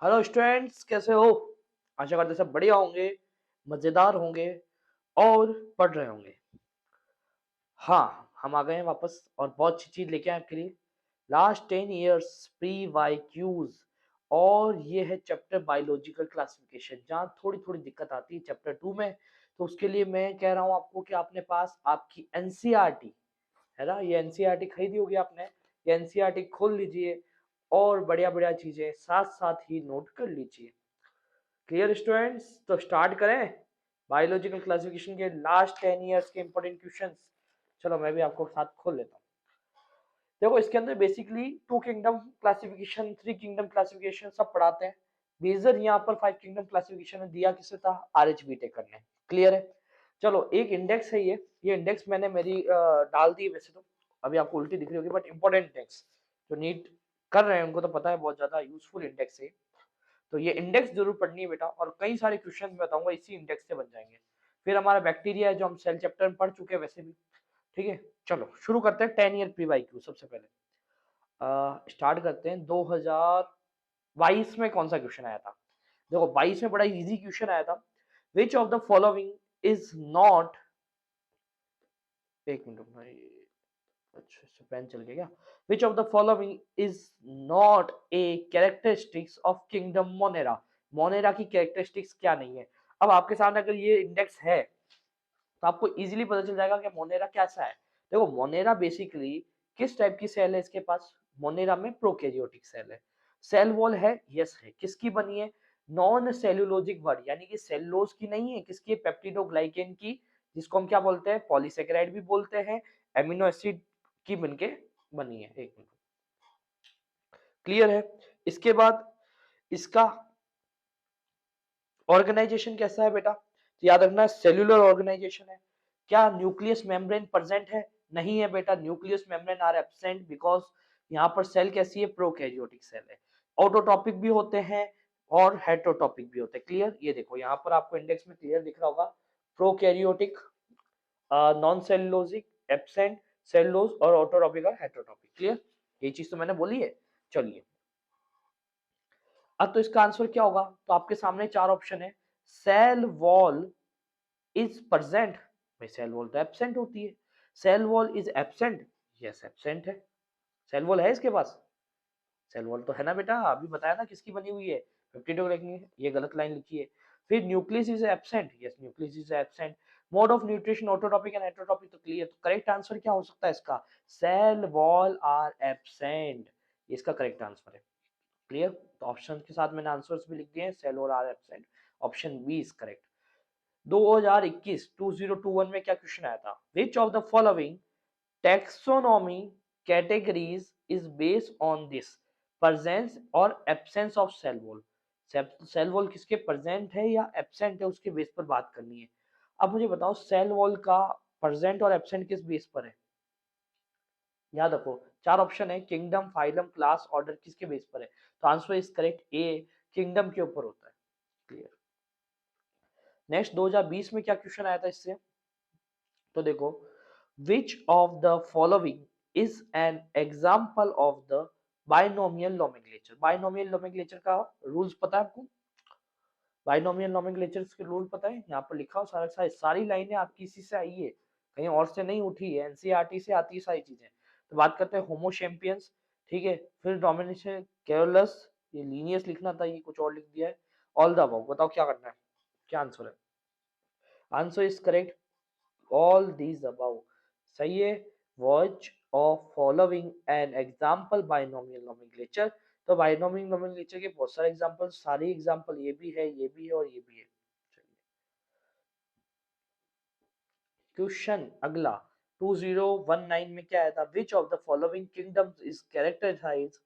Hello students, कैसे हो? आशा करते सब बढ़िया होंगे, मजेदार होंगे और पढ़ रहे होंगे। हाँ, हम आ गए हैं वापस और बहुत अच्छी चीज लेके आए आपके लिए। Last 10 years P Y Qs, और ये है चैप्टर बायोलॉजिकल क्लासिफिकेशन, जहाँ थोड़ी थोड़ी दिक्कत आती है चैप्टर 2 में। तो उसके लिए मैं कह रहा हूँ आपको कि आपने पास आपकी एनसीईआरटी है ना, ये एनसीईआरटी खरीदी होगी आपने। ये एनसीईआरटी खोल लीजिए और बढ़िया बढ़िया चीजें साथ साथ ही नोट कर लीजिए। Clear students? तो स्टार्ट करें बायोलॉजिकल क्लासिफिकेशन के लास्ट 10 years के इंपॉर्टेंट क्वेश्चंस। चलो मैं भी आपको साथ खोल लेता हूँ। देखो, इसके अंदर basically 2 kingdom classification, 3 kingdom classification सब पढ़ाते हैं। मेजर यहाँ पर 5 किंगडम क्लासिफिकेशन में दिया किसे था? आरएच बीटेक करने। क्लियर है? चलो, एक इंडेक्स है ये इंडेक्स मैंने मेरी डाल दी है वैसे तो। अभी आपको उल्टी दिख रही होगी, बट इंपॉर्टेंट इंडेक्स जो नीट कर रहे हैं उनको तो पता है, बहुत ज्यादा यूजफुल इंडेक्स है। तो ये इंडेक्स जरूर पढ़नी है बेटा, और कई सारे क्वेश्चन मैं बताऊंगा इसी इंडेक्स से बन जाएंगे। फिर हमारा बैक्टीरिया है जो हम सेल चैप्टर में पढ़ चुके हैं वैसे भी। ठीक है, चलो शुरू करते हैं 10 year प्री वाई क्यू। सबसे पहले स्टार्ट करते हैं 2022 में कौन सा क्वेश्चन आया था। देखो, 22 में बड़ा इजी क्वेश्चन आया था। Which of the following is not, एक मिनट भाई, अच्छा अच्छा पेन चल गया क्या? विच of the following is not a characteristics of kingdom Monera. Monera की कैरेक्टरिस्टिक्स क्या नहीं है? अब आपके सामने अगर ये इंडेक्स है तो आपको इजीली पता चल जाएगा कि मोनेरा कैसा है। देखो, मोनेरा बेसिकली किस टाइप की सेल है इसके पास? मोनेरा में प्रोकैरियोटिक सेल है। सेल वॉल है, यस है। किसकी बनी है? नॉन सेल्यूलोजिक वर्ड, यानी कि सेलुलोज की नहीं है। किसकी? पेप्टिडोग्लाइकेन की, जिसको हम क्या बोलते हैं? पॉलीसेकेराइड भी बोलते हैं। एमिनो एसिड की बनके बनी है। एक मिनट, क्लियर है? इसके बाद इसका ऑर्गेनाइजेशन कैसा है बेटा? तो याद रखना, सेल्यूलर ऑर्गेनाइजेशन है। क्या न्यूक्लियस मेम्ब्रेन प्रेजेंट है? नहीं है बेटा, nucleus membrane are absent, because यहाँ पर सेल कैसी है? प्रोकैरियोटिक सेल है। ऑटोटॉपिक भी होते हैं और हेटरोटॉपिक भी होते हैं। क्लियर? ये देखो, यहाँ पर आपको इंडेक्स में क्लियर दिख रहा होगा, prokaryotic, non cellulosic, absent, cellulose और ऑटोटॉपिक और हेटरोटॉपिक। क्लियर? ये चीज तो मैंने बोली है। चलिए, अब तो इसका आंसर क्या होगा? तो आपके सामने चार ऑप्शन है। सेल वॉल इज प्रेजेंट, भाई सेल वॉल तो एब्सेंट होती है। Cell wall is absent, yes absent है। सेल वॉल है इसके पास? सेल वॉल तो है ना बेटा, अभी बताया ना किसकी बनी हुई है? पेप्टिडोग्लाइकेन। ये गलत लाइन लिखी है। फिर nucleus is absent, yes nucleus is absent. Mode of nutrition autotrophic and heterotrophic, तो क्लियर। तो करेक्ट आंसर क्या हो सकता है इसका? सेल वॉल आर एब्सेंट, इसका करेक्ट आंसर है। क्लियर? तो ऑप्शन के साथ मैंने आंसर्स भी लिख दिए हैं, cell wall are absent. Option B is correct. 2021 2021 में क्या क्वेश्चन आया था? Which of the following taxonomy categories is based on this, presence और absence of cell wall. Cell wall किसके प्रेजेंट है या एब्सेंट है उसके बेस पर बात करनी है। अब मुझे बताओ, सेल वॉल का प्रेजेंट और एब्सेंट किस बेस पर है? याद रखो, चार ऑप्शन है, किंगडम, फाइलम, क्लास, ऑर्डर, किसके बेस पर है? तो answer is correct A, kingdom के ऊपर होता है। क्लियर? नेक्स्ट 2020 में क्या क्वेश्चन आया था इससे? तो देखो, which of the following is an example of the binomial nomenclature. Binomial nomenclature का रूल्स पता है आपको? बाइनोमियल नोमेनक्लेचर के रूल पता है? यहाँ पर लिखा हो सारा, सारी लाइनें आपकी इसी से आई है, कहीं और से नहीं उठी है, एनसीईआरटी से आती है सारी चीजें। तो बात करते हैं होमो सैपियंस। ठीक है, फिर डोमिनेशन कैरोलस, ये लीनियस लिखना था, ये कुछ और लिख दिया है। ऑल द अबव, बताओ क्या करना है, क्या आंसर है? Answer is correct, all these above। सही है। Which of following an example binomial nomenclature? तो बाइनोमियल नोमेनक्लेचर के बहुत सारे एग्जांपल, सारी एग्जांपल ये भी है, ये भी है और ये भी है। क्वेश्चन अगला 2019 में क्या आया था? Which of the following kingdoms is characterized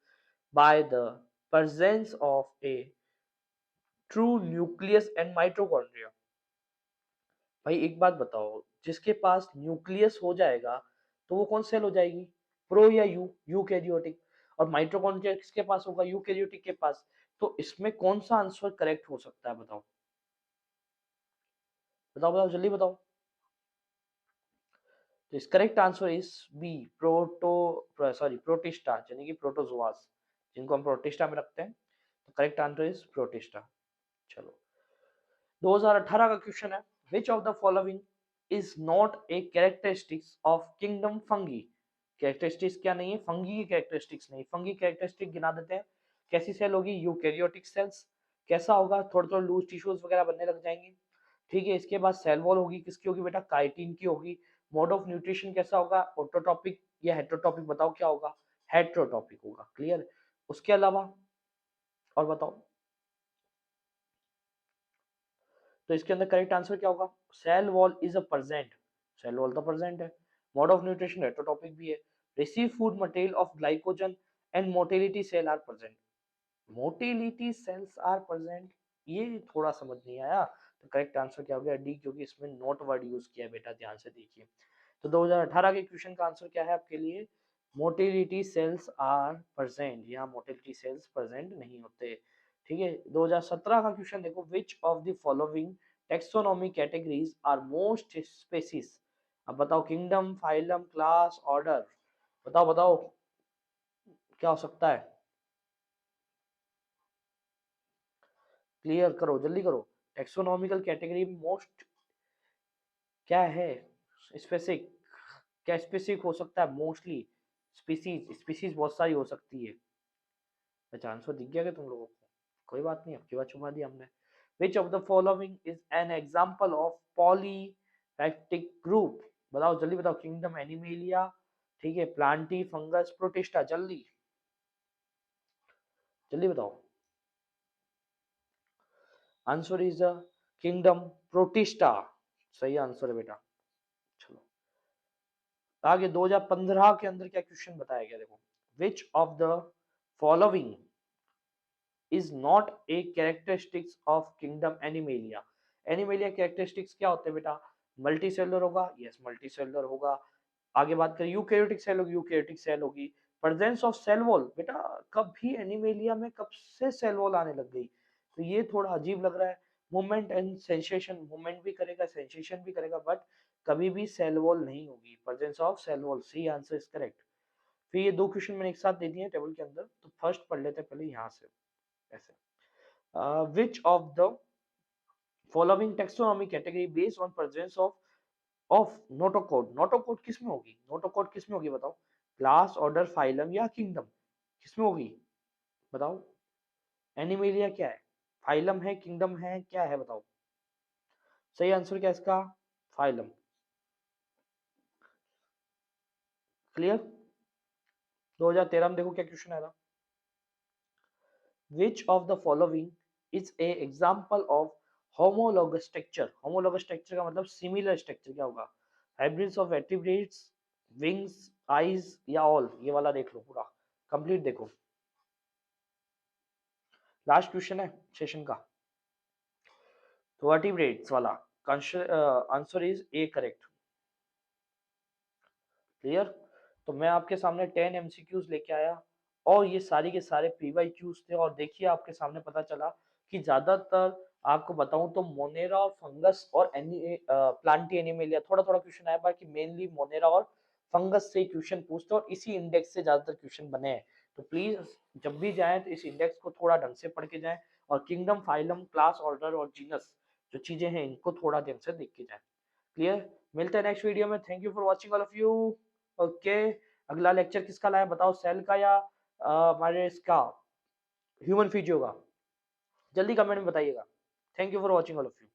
by the presence of a true nucleus and mitochondria. भाई एक बात बताओ, जिसके पास न्यूक्लियस हो जाएगा तो वो कौन सेल हो जाएगी? प्रो या यू? यूकैरियोटिक। और माइटोकॉन्ड्रिया किसके पास होगा? यूकैरियोटिक के पास। तो इसमें कौन सा आंसर करेक्ट हो सकता है? बताओ बताओ बताओ, जल्दी बताओ। तो इस correct answer is B, Protista, यानी कि प्रोटोजोआस, जिनको हम प्रोटिस्टा में रखते हैं। Correct answer is Protista. चलो 2018 का क्वेश्चन है, which of the following is not a characteristics of kingdom fungi. Characteristics क्या नहीं है, फंगी की कैरेक्टरिस्टिक्स नहीं। फंगी कैरेक्टरिस्टिक गिना देते हैं, कैसी सेल होगी, यूकैरियोटिक सेल्स। कैसा होगा, थोड़े थोड़े लूज टिश्यूज वगैरह बनने लग जाएंगे, ठीक है। इसके बाद सेल वॉल होगी, किसकी होगी बेटा, काइटिन की होगी। मोड ऑफ न्यूट्रिशन कैसा होगा, ऑटोटॉपिक या हेट्रोटॉपिक, बताओ क्या होगा, हेट्रोटॉपिक होगा। क्लियर। उसके अलावा और बताओ, तो इसके अंदर करेक्ट आंसर क्या होगा, cell wall is a present, cell wall तो प्रेजेंट है। मोड ऑफ न्यूट्रिशन हेट्रोटॉपिक भी है। Receive food material of glycogen and motility cell are present, motility cells are present, ये थोड़ा समझ नहीं आया। तो करेक्ट आंसर क्या हो गया, डी, क्योंकि इसमें नोट वर्ड यूज किया है बेटा, ध्यान से देखिए। तो 2018 के क्वेश्चन का आंसर क्या है आपके लिए, मोटिलिटी सेल्स आर प्रेजेंट, यहाँ मोटिलिटी सेल्स प्रेजेंट नहीं होते, ठीक है। 2017 का क्वेश्चन देखो, which of the following taxonomy categories are most species. अब बताओ, किंगडम, फाइलम, क्लास, ऑर्डर, बताओ बताओ क्या हो सकता है, क्लियर करो, जल्दी करो। टेक्सोनॉमिकल कैटेगरी मोस्ट क्या है, स्पेसिफिक, क्या स्पेसिफिक हो सकता है, मोस्टली स्पीसीज, स्पीसीज बहुत सारी हो सकती है। अच्छा आंसर दिख गया क्या तुम लोगों को, कोई बात नहीं, आपकी बात छुपा दी हमने। Which of the following is an example of polyphyletic group, बताओ जल्दी बताओ, किंगडम एनिमेलिया, ठीक है, प्लांटी, फंगस, प्रोटिस्टा, जल्दी जल्दी बताओ। आंसर इज किंगडम प्रोटिस्टा, सही आंसर है बेटा। चलो आगे 2015 के अंदर क्या क्वेश्चन बताया गया, देखो, which of the following is not a characteristics of kingdom animalia. Animalia characteristics क्या होते हैं बेटा, मल्टी सेलुलर होगा, यस मल्टी सेलुलर होगा। आगे बात करें, यूकैरियोटिक सेल होगी, यूकैरियोटिक सेल होगी। प्रेजेंस ऑफ सेल वॉल, बेटा कब भी एनिमेलिया में कब से सेल वॉल आने लग गई, तो ये थोड़ा अजीब लग रहा है। मूवमेंट एंड सेंसेशन, मूवमेंट भी करेगा, सेंसेशन भी करेगा, बट कभी भी सेल वॉल नहीं होगी, presence of cell wall, C answer is correct. फिर ये दो क्वेश्चन मैंने एक साथ दे दिए टेबल के अंदर, तो फर्स्ट पढ़ लेते हैं पहले यहाँ से, ऐसे। Which of the following taxonomy category based on presence of notochord, notochord किस में होगी, नोटोकॉड किस में होगी बताओ, क्लास, ऑर्डर, फाइलम या किंगडम, किस में होगी बताओ। एनिमेलिया क्या है, फाइलम है, किंगडम है, क्या है बताओ। सही आंसर क्या है इसका, फाइलम। क्लियर। 2013 में देखो क्या क्वेश्चन आया था, which of the following is a example of homologous structure। homologous structure का मतलब similar structure क्या होगा, hybrids of vertebrates, wings, eyes या all, ये वाला देख लो पूरा कंप्लीट देखो। लास्ट क्वेश्चन है सेशन का, तो vertebrates वाला answer is A correct. Clear. तो मैं आपके सामने 10 एमसीक्यूज लेके आया, और ये सारी के सारे पीवाईक्यूज थे, और देखिए आपके सामने पता चला कि ज्यादातर आपको बताऊं तो मोनेरा, फंगस और प्लांटी एनिमेलिया थोड़ा थोड़ा क्वेश्चन आया, बाकी मेनली मोनेरा और फंगस से क्वेश्चन पूछते और इसी इंडेक्स से ज्यादातर क्वेश्चन बने हैं। तो प्लीज जब भी जाएं तो इस इंडेक्स को थोड़ा ढंग से पढ़ के जाएं, और किंगडम, फाइलम, क्लास, ऑर्डर और जीनस जो चीजें हैं इनको थोड़ा ढंग से देख के जाएं। क्लियर। मिलते हैं नेक्स्ट वीडियो में, thank you for watching all of you. Okay. अगला लेक्चर किसका लाए बताओ, सेल का या हमारे इसका ह्यूमन फिजियो का, जल्दी कमेंट में बताइएगा। Thank you for watching all of you.